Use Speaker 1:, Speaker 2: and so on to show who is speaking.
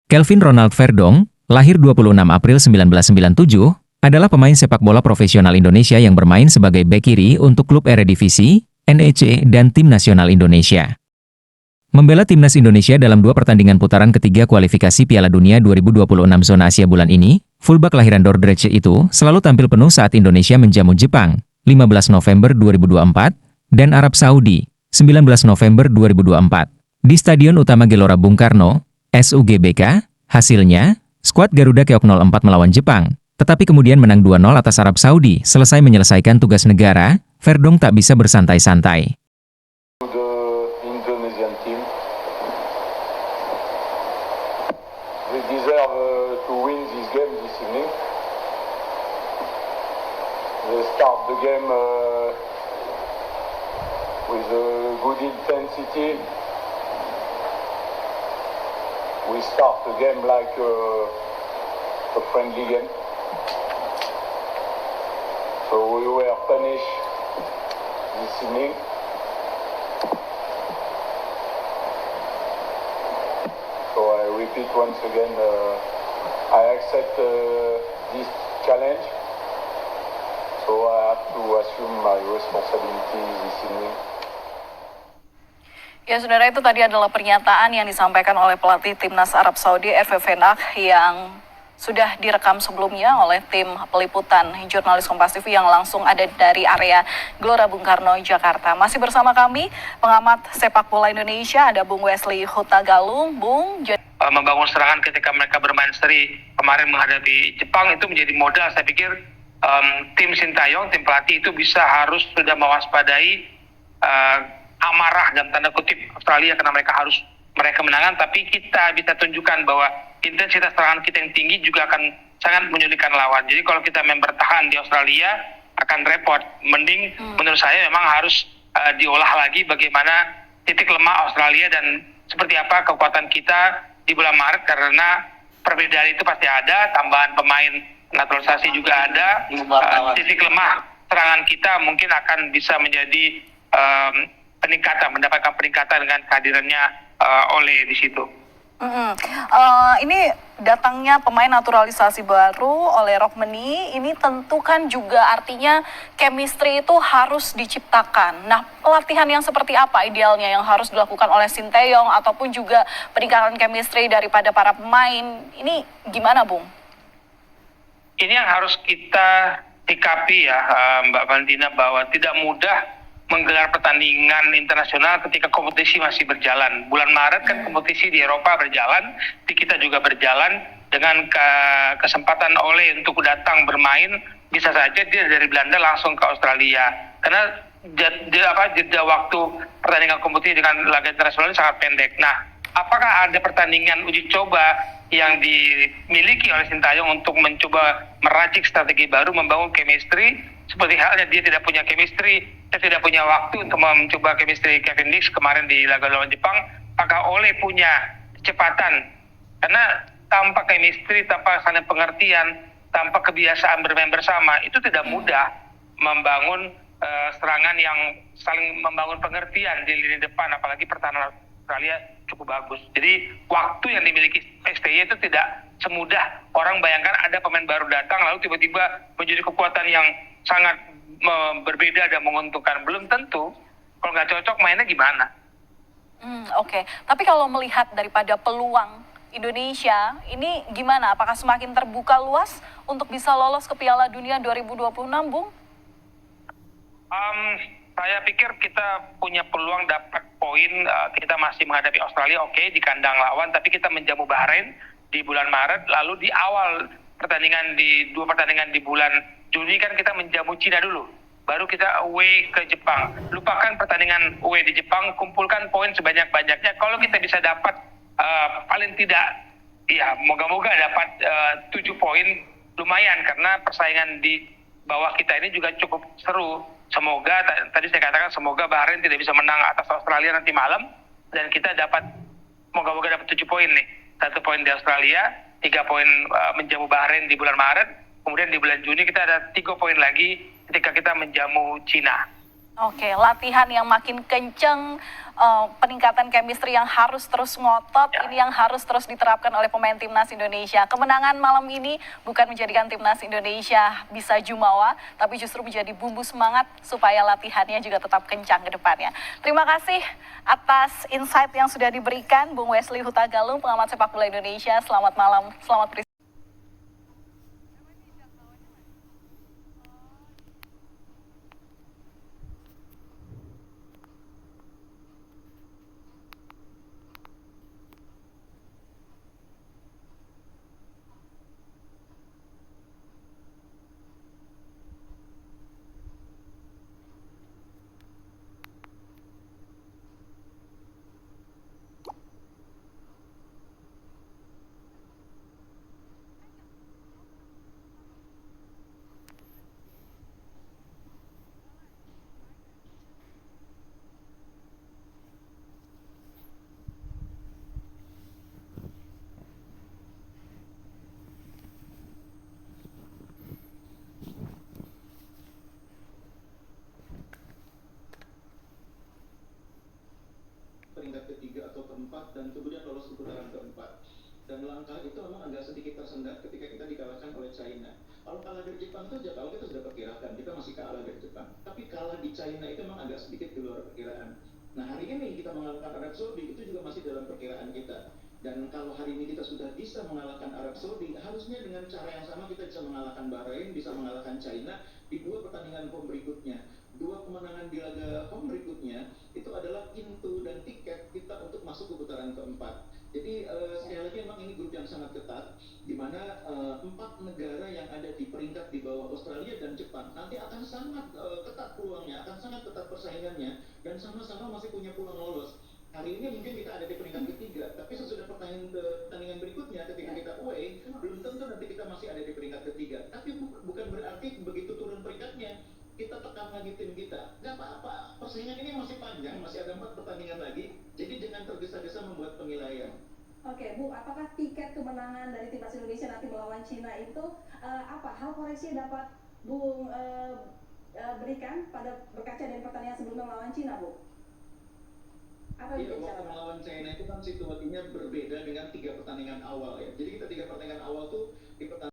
Speaker 1: Kelvin Ronald Verdonk, lahir 26 April 1997, adalah pemain sepak bola profesional Indonesia yang bermain sebagai bek kiri untuk klub Eredivisie, NEC, dan Tim Nasional Indonesia. Membela timnas Indonesia dalam 2 pertandingan putaran ketiga kualifikasi Piala Dunia 2026 zona Asia bulan ini, fullback kelahiran Dordrecht itu selalu tampil penuh saat Indonesia menjamu Jepang, 15 November 2024, dan Arab Saudi, 19 November 2024, di Stadion Utama Gelora Bung Karno, SUGBK. Hasilnya, skuad Garuda Keok 04 melawan Jepang, tetapi kemudian menang 2-0 atas Arab Saudi. Selesai menyelesaikan tugas negara, Verdonk tak bisa bersantai-santai.
Speaker 2: Indonesian team, they deserve to win this game this evening. They start the game with a good intensity. We start the game like a friendly game. So we were punished this evening. So I repeat once again, I accept this challenge. So I have to assume my responsibility this evening.
Speaker 3: Ya, saudara, itu tadi adalah pernyataan yang disampaikan oleh pelatih Timnas Arab Saudi Hervé Renard yang sudah direkam sebelumnya oleh tim peliputan jurnalis Kompas TV yang langsung ada dari area Gelora Bung Karno, Jakarta. Masih bersama kami, pengamat sepak bola Indonesia, ada Bung Wesley Hutagalung. Bung,
Speaker 4: membangun serangan ketika mereka bermain seri kemarin menghadapi Jepang itu menjadi modal. Saya pikir tim Sintayong, tim pelatih itu harus sudah mewaspadai amarah dalam tanda kutip Australia karena mereka menangan, tapi kita bisa tunjukkan bahwa intensitas serangan kita yang tinggi juga akan sangat menyulitkan lawan. Jadi kalau kita bertahan di Australia akan repot. Mending menurut saya memang harus diolah lagi bagaimana titik lemah Australia dan seperti apa kekuatan kita di bulan Maret, karena perbedaan itu pasti ada, tambahan pemain naturalisasi juga ada. Titik lemah serangan kita mungkin akan bisa menjadi mendapatkan peningkatan dengan kehadirannya Ole di situ.
Speaker 3: Ini datangnya pemain naturalisasi baru oleh Rockmany, ini tentu kan juga artinya chemistry itu harus diciptakan. Nah, pelatihan yang seperti apa idealnya yang harus dilakukan oleh Sintayong ataupun juga peningkatan chemistry daripada para pemain, ini gimana, Bung?
Speaker 4: Ini yang harus kita sikapi ya, Mbak Valentina, bahwa tidak mudah menggelar pertandingan internasional ketika kompetisi masih berjalan. Bulan Maret kan kompetisi di Eropa berjalan, di kita juga berjalan. Dengan kesempatan Ole untuk datang bermain, bisa saja dia dari Belanda langsung ke Australia. Karena jeda waktu pertandingan kompetisi dengan laga internasional sangat pendek. Nah, apakah ada pertandingan uji coba yang dimiliki oleh Sintayong untuk mencoba meracik strategi baru, membangun chemistry? Seperti halnya dia tidak punya chemistry, dia tidak punya waktu untuk mencoba chemistry Kevin Dix kemarin di laga lawan Jepang. Apakah Ole punya kecepatan? Karena tanpa chemistry, tanpa saling pengertian, tanpa kebiasaan bermain bersama, itu tidak mudah membangun serangan yang saling membangun pengertian di lini depan, apalagi pertahanan Australia cukup bagus. Jadi waktu yang dimiliki STY itu tidak semudah orang bayangkan ada pemain baru datang lalu tiba-tiba menjadi kekuatan yang sangat berbeda dan menguntungkan. Belum tentu. Kalau nggak cocok mainnya gimana?
Speaker 3: Oke. Tapi kalau melihat daripada peluang Indonesia, ini gimana? Apakah semakin terbuka luas untuk bisa lolos ke Piala Dunia 2026, Bung?
Speaker 4: Saya pikir kita punya peluang dapat poin. Kita masih menghadapi Australia, oke, di kandang lawan, tapi kita menjamu Bahrain di bulan Maret, lalu di awal pertandingan di 2 pertandingan di bulan Juni kan kita menjamu Cina dulu, baru kita away ke Jepang. Lupakan pertandingan away di Jepang, kumpulkan poin sebanyak-banyaknya. Kalau kita bisa dapat paling tidak, ya moga-moga dapat 7 poin, lumayan, karena persaingan di bawah kita ini juga cukup seru. Semoga, tadi saya katakan semoga Bahrain tidak bisa menang atas Australia nanti malam, dan kita dapat, moga-moga dapat 7 poin nih. 1 poin di Australia, 3 poin menjamu Bahrain di bulan Maret, kemudian di bulan Juni kita ada 3 poin lagi ketika kita menjamu Cina.
Speaker 3: Oke, latihan yang makin kenceng, peningkatan chemistry yang harus terus ngotot, ini yang harus terus diterapkan oleh pemain timnas Indonesia. Kemenangan malam ini bukan menjadikan timnas Indonesia bisa jumawa, tapi justru menjadi bumbu semangat supaya latihannya juga tetap kencang ke depannya. Terima kasih atas insight yang sudah diberikan, Bung Wesley Hutagalung, pengamat sepak bola Indonesia. Selamat malam, selamat beristirahat.
Speaker 5: peringkat ketiga atau keempat dan kemudian lolos ke putaran keempat. Dan langkah itu memang agak sedikit tersendat ketika kita dikalahkan oleh China. Kalau kalah dari Jepang itu jauh kita sudah perkirakan kita masih kalah dari Jepang. Tapi kalah di China itu memang agak sedikit di luar perkiraan. Nah hari ini kita mengalahkan Arab Saudi itu juga masih dalam perkiraan kita. Dan kalau hari ini kita sudah bisa mengalahkan Arab Saudi, harusnya dengan cara yang sama kita bisa mengalahkan Bahrain, bisa mengalahkan China di dua pertandingan home berikutnya. Dua kemenangan di laga home berikutnya itu adalah pintu dan tiket kita untuk masuk ke putaran keempat. Jadi sekali lagi memang ini grup yang sangat ketat, di mana 4 negara yang ada di peringkat di bawah Australia dan Jepang nanti akan sangat ketat peluangnya, akan sangat ketat persaingannya, dan sama-sama masih punya peluang lolos. Hari ini mungkin kita ada di peringkat ketiga, tapi sesudah pertandingan berikutnya ketika kita away, belum tentu nanti kita masih ada di peringkat ketiga. Tapi bukan berarti begitu turun peringkatnya, kita tekan lagi tim kita. Gak apa-apa, persaingan ini masih panjang, masih ada 4 pertandingan lagi, jadi jangan tergesa-gesa membuat penilaian.
Speaker 6: Oke, Bu, apakah tiket kemenangan dari timnas Indonesia nanti melawan Cina itu apa hal koreksi yang dapat Bung berikan pada berkaca dari pertandingan sebelumnya melawan Cina, Bu? Apa yang
Speaker 5: Iya,
Speaker 6: menjadi
Speaker 5: waktu
Speaker 6: catatan?
Speaker 5: melawan China itu kan situasinya berbeda dengan 3 pertandingan awal ya. Jadi kita 3 pertandingan awal tuh di pertandingan